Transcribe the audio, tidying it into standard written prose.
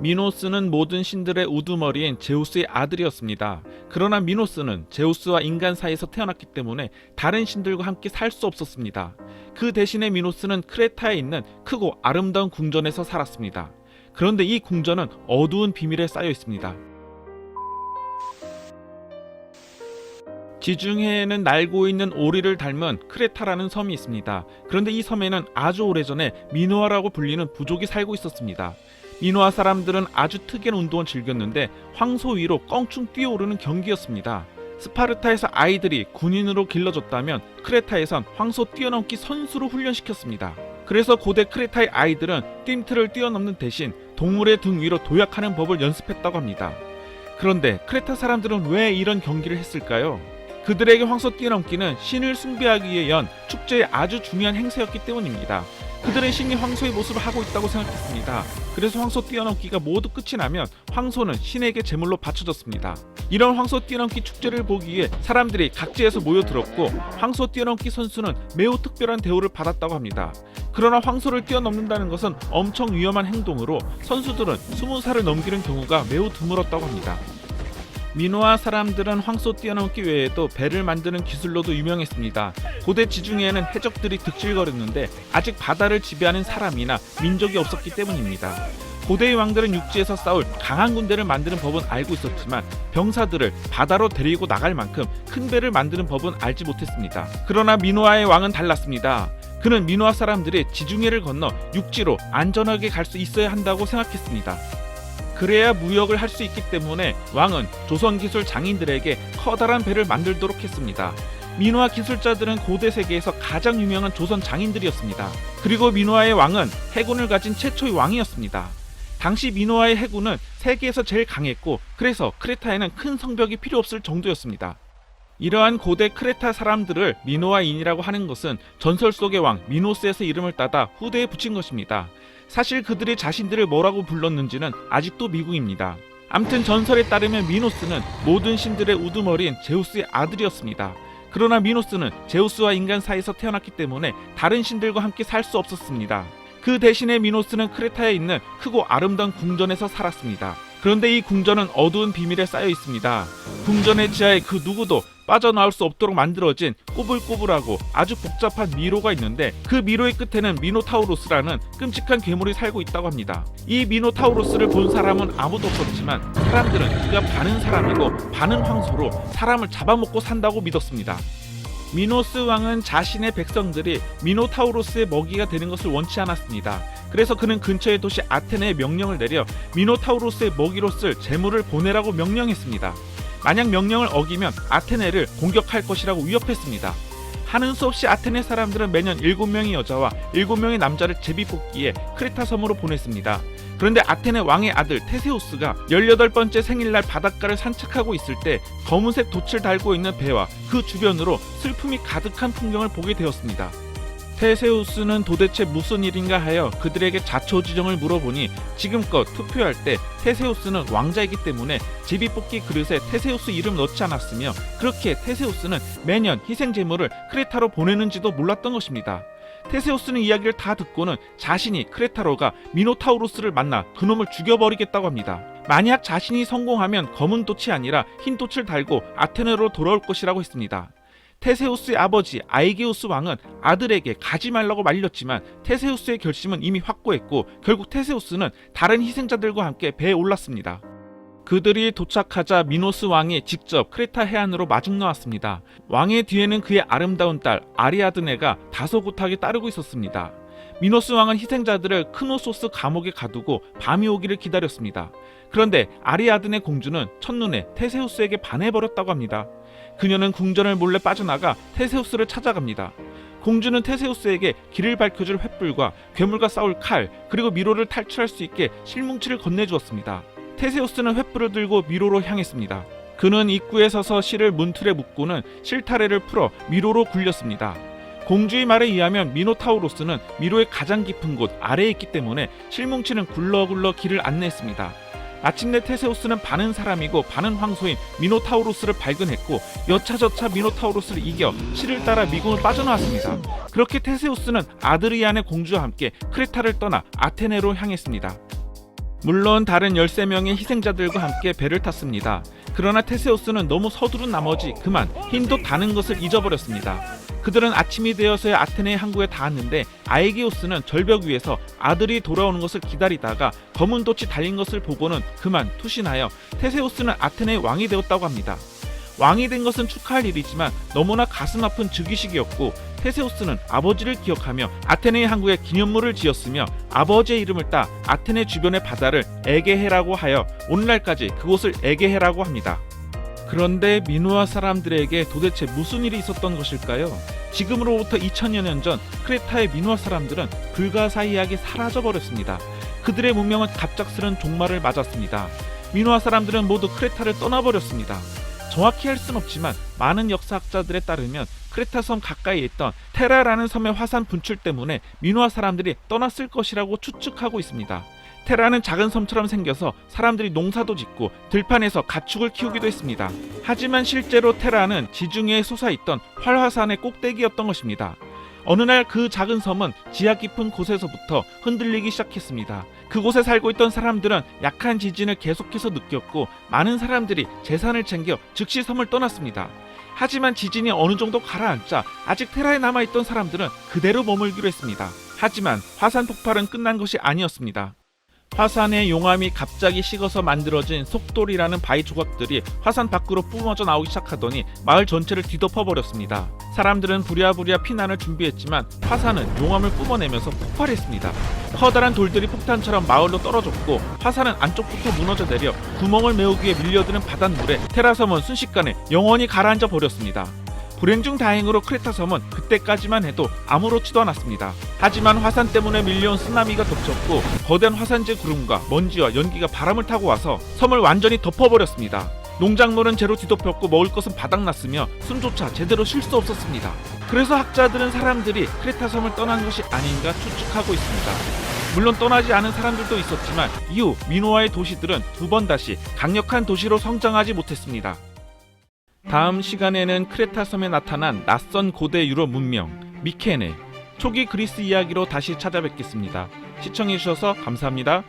미노스는 모든 신들의 우두머리인 제우스의 아들이었습니다. 그러나 미노스는 제우스와 인간 사이에서 태어났기 때문에 다른 신들과 함께 살 수 없었습니다. 그 대신에 미노스는 크레타에 있는 크고 아름다운 궁전에서 살았습니다. 그런데 이 궁전은 어두운 비밀에 쌓여 있습니다. 지중해에는 날고 있는 오리를 닮은 크레타라는 섬이 있습니다. 그런데 이 섬에는 아주 오래전에 미노아라고 불리는 부족이 살고 있었습니다. 미노아 사람들은 아주 특이한 운동을 즐겼는데 황소 위로 껑충 뛰어오르는 경기였습니다. 스파르타에서 아이들이 군인으로 길러졌다면 크레타에선 황소 뛰어넘기 선수로 훈련시켰습니다. 그래서 고대 크레타의 아이들은 뜀틀을 뛰어넘는 대신 동물의 등 위로 도약하는 법을 연습했다고 합니다. 그런데 크레타 사람들은 왜 이런 경기를 했을까요? 그들에게 황소 뛰어넘기는 신을 숭배하기 위해 연 축제의 아주 중요한 행사였기 때문입니다. 그들의 신이 황소의 모습을 하고 있다고 생각했습니다. 그래서 황소 뛰어넘기가 모두 끝이 나면 황소는 신에게 제물로 바쳐졌습니다. 이런 황소 뛰어넘기 축제를 보기 위해 사람들이 각지에서 모여들었고 황소 뛰어넘기 선수는 매우 특별한 대우를 받았다고 합니다. 그러나 황소를 뛰어넘는다는 것은 엄청 위험한 행동으로 선수들은 20살을 넘기는 경우가 매우 드물었다고 합니다. 미노아 사람들은 황소 뛰어넘기 외에도 배를 만드는 기술로도 유명했습니다. 고대 지중해에는 해적들이 득실거렸는데 아직 바다를 지배하는 사람이나 민족이 없었기 때문입니다. 고대의 왕들은 육지에서 싸울 강한 군대를 만드는 법은 알고 있었지만 병사들을 바다로 데리고 나갈 만큼 큰 배를 만드는 법은 알지 못했습니다. 그러나 미노아의 왕은 달랐습니다. 그는 미노아 사람들이 지중해를 건너 육지로 안전하게 갈 수 있어야 한다고 생각했습니다. 그래야 무역을 할 수 있기 때문에 왕은 조선기술 장인들에게 커다란 배를 만들도록 했습니다. 미노아 기술자들은 고대 세계에서 가장 유명한 조선 장인들이었습니다. 그리고 미노아의 왕은 해군을 가진 최초의 왕이었습니다. 당시 미노아의 해군은 세계에서 제일 강했고 그래서 크레타에는 큰 성벽이 필요 없을 정도였습니다. 이러한 고대 크레타 사람들을 미노아인이라고 하는 것은 전설 속의 왕 미노스에서 이름을 따다 후대에 붙인 것입니다. 사실 그들이 자신들을 뭐라고 불렀는지는 아직도 미궁입니다. 암튼 전설에 따르면 미노스는 모든 신들의 우두머리인 제우스의 아들이었습니다. 그러나 미노스는 제우스와 인간 사이에서 태어났기 때문에 다른 신들과 함께 살 수 없었습니다. 그 대신에 미노스는 크레타에 있는 크고 아름다운 궁전에서 살았습니다. 그런데 이 궁전은 어두운 비밀에 쌓여 있습니다. 궁전의 지하에 그 누구도 빠져나올 수 없도록 만들어진 꼬불꼬불하고 아주 복잡한 미로가 있는데 그 미로의 끝에는 미노타우로스라는 끔찍한 괴물이 살고 있다고 합니다. 이 미노타우로스를 본 사람은 아무도 없었지만 사람들은 그가 반은 사람이고 반은 황소로 사람을 잡아먹고 산다고 믿었습니다. 미노스 왕은 자신의 백성들이 미노타우로스의 먹이가 되는 것을 원치 않았습니다. 그래서 그는 근처의 도시 아테네에 명령을 내려 미노타우로스의 먹이로 쓸 재물을 보내라고 명령했습니다. 만약 명령을 어기면 아테네를 공격할 것이라고 위협했습니다. 하는 수 없이 아테네 사람들은 매년 7명의 여자와 7명의 남자를 제비뽑기에 크레타 섬으로 보냈습니다. 그런데 아테네 왕의 아들 테세우스가 18번째 생일날 바닷가를 산책하고 있을 때 검은색 돛을 달고 있는 배와 그 주변으로 슬픔이 가득한 풍경을 보게 되었습니다. 테세우스는 도대체 무슨 일인가 하여 그들에게 자초지종을 물어보니 지금껏 투표할 때 테세우스는 왕자이기 때문에 제비뽑기 그릇에 테세우스 이름 넣지 않았으며 그렇게 테세우스는 매년 희생제물을 크레타로 보내는지도 몰랐던 것입니다. 테세우스는 이야기를 다 듣고는 자신이 크레타로 가 미노타우로스를 만나 그놈을 죽여버리겠다고 합니다. 만약 자신이 성공하면 검은 돛이 아니라 흰 돛을 달고 아테네로 돌아올 것이라고 했습니다. 테세우스의 아버지 아이게우스 왕은 아들에게 가지 말라고 말렸지만 테세우스의 결심은 이미 확고했고 결국 테세우스는 다른 희생자들과 함께 배에 올랐습니다. 그들이 도착하자 미노스 왕이 직접 크레타 해안으로 마중 나왔습니다. 왕의 뒤에는 그의 아름다운 딸 아리아드네가 다소곳하게 따르고 있었습니다. 미노스 왕은 희생자들을 크노소스 감옥에 가두고 밤이 오기를 기다렸습니다. 그런데 아리아드네 공주는 첫눈에 테세우스에게 반해버렸다고 합니다. 그녀는 궁전을 몰래 빠져나가 테세우스를 찾아갑니다. 공주는 테세우스에게 길을 밝혀줄 횃불과 괴물과 싸울 칼 그리고 미로를 탈출할 수 있게 실뭉치를 건네주었습니다. 테세우스는 횃불을 들고 미로로 향했습니다. 그는 입구에 서서 실을 문틀에 묶고는 실타래를 풀어 미로로 굴렸습니다. 공주의 말에 의하면 미노타우로스는 미로의 가장 깊은 곳 아래에 있기 때문에 실뭉치는 굴러굴러 길을 안내했습니다. 마침내 테세우스는 반은 사람이고 반은 황소인 미노타우로스를 발견했고 여차저차 미노타우로스를 이겨 실을 따라 미궁을 빠져나왔습니다. 그렇게 테세우스는 아드리아네 공주와 함께 크레타를 떠나 아테네로 향했습니다. 물론 다른 13명의 희생자들과 함께 배를 탔습니다. 그러나 테세우스는 너무 서두른 나머지 그만 힘도 다는 것을 잊어버렸습니다. 그들은 아침이 되어서야 아테네 항구에 닿았는데 아에게우스는 절벽 위에서 아들이 돌아오는 것을 기다리다가 검은 돛이 달린 것을 보고는 그만 투신하여 테세우스는 아테네의 왕이 되었다고 합니다. 왕이 된 것은 축하할 일이지만 너무나 가슴 아픈 즉위식이었고 테세우스는 아버지를 기억하며 아테네 항구에 기념물을 지었으며 아버지의 이름을 따 아테네 주변의 바다를 에게해라고 하여 오늘날까지 그곳을 에게해라고 합니다. 그런데 미노아 사람들에게 도대체 무슨 일이 있었던 것일까요? 지금으로부터 2000여 년 전 크레타의 미노아 사람들은 불가사의하게 사라져버렸습니다. 그들의 문명은 갑작스런 종말을 맞았습니다. 미노아 사람들은 모두 크레타를 떠나버렸습니다. 정확히 할 순 없지만 많은 역사학자들에 따르면 크레타 섬 가까이에 있던 테라라는 섬의 화산 분출 때문에 미노아 사람들이 떠났을 것이라고 추측하고 있습니다. 테라는 작은 섬처럼 생겨서 사람들이 농사도 짓고 들판에서 가축을 키우기도 했습니다. 하지만 실제로 테라는 지중해에 솟아있던 활화산의 꼭대기였던 것입니다. 어느 날 그 작은 섬은 지하 깊은 곳에서부터 흔들리기 시작했습니다. 그곳에 살고 있던 사람들은 약한 지진을 계속해서 느꼈고 많은 사람들이 재산을 챙겨 즉시 섬을 떠났습니다. 하지만 지진이 어느 정도 가라앉자 아직 테라에 남아있던 사람들은 그대로 머물기로 했습니다. 하지만 화산 폭발은 끝난 것이 아니었습니다. 화산의 용암이 갑자기 식어서 만들어진 속돌이라는 바위 조각들이 화산 밖으로 뿜어져 나오기 시작하더니 마을 전체를 뒤덮어버렸습니다. 사람들은 부랴부랴 피난을 준비했지만 화산은 용암을 뿜어내면서 폭발했습니다. 커다란 돌들이 폭탄처럼 마을로 떨어졌고 화산은 안쪽부터 무너져 내려 구멍을 메우기 위해 밀려드는 바닷물에 테라섬은 순식간에 영원히 가라앉아 버렸습니다. 불행 중 다행으로 크레타 섬은 그때까지만 해도 아무렇지도 않았습니다. 하지만 화산 때문에 밀려온 쓰나미가 덮쳤고 거대한 화산재 구름과 먼지와 연기가 바람을 타고 와서 섬을 완전히 덮어버렸습니다. 농작물은 재로 뒤덮였고 먹을 것은 바닥났으며 숨조차 제대로 쉴 수 없었습니다. 그래서 학자들은 사람들이 크레타 섬을 떠난 것이 아닌가 추측하고 있습니다. 물론 떠나지 않은 사람들도 있었지만 이후 미노아의 도시들은 두 번 다시 강력한 도시로 성장하지 못했습니다. 다음 시간에는 크레타 섬에 나타난 낯선 고대 유럽 문명 미케네 초기 그리스 이야기로 다시 찾아뵙겠습니다. 시청해주셔서 감사합니다.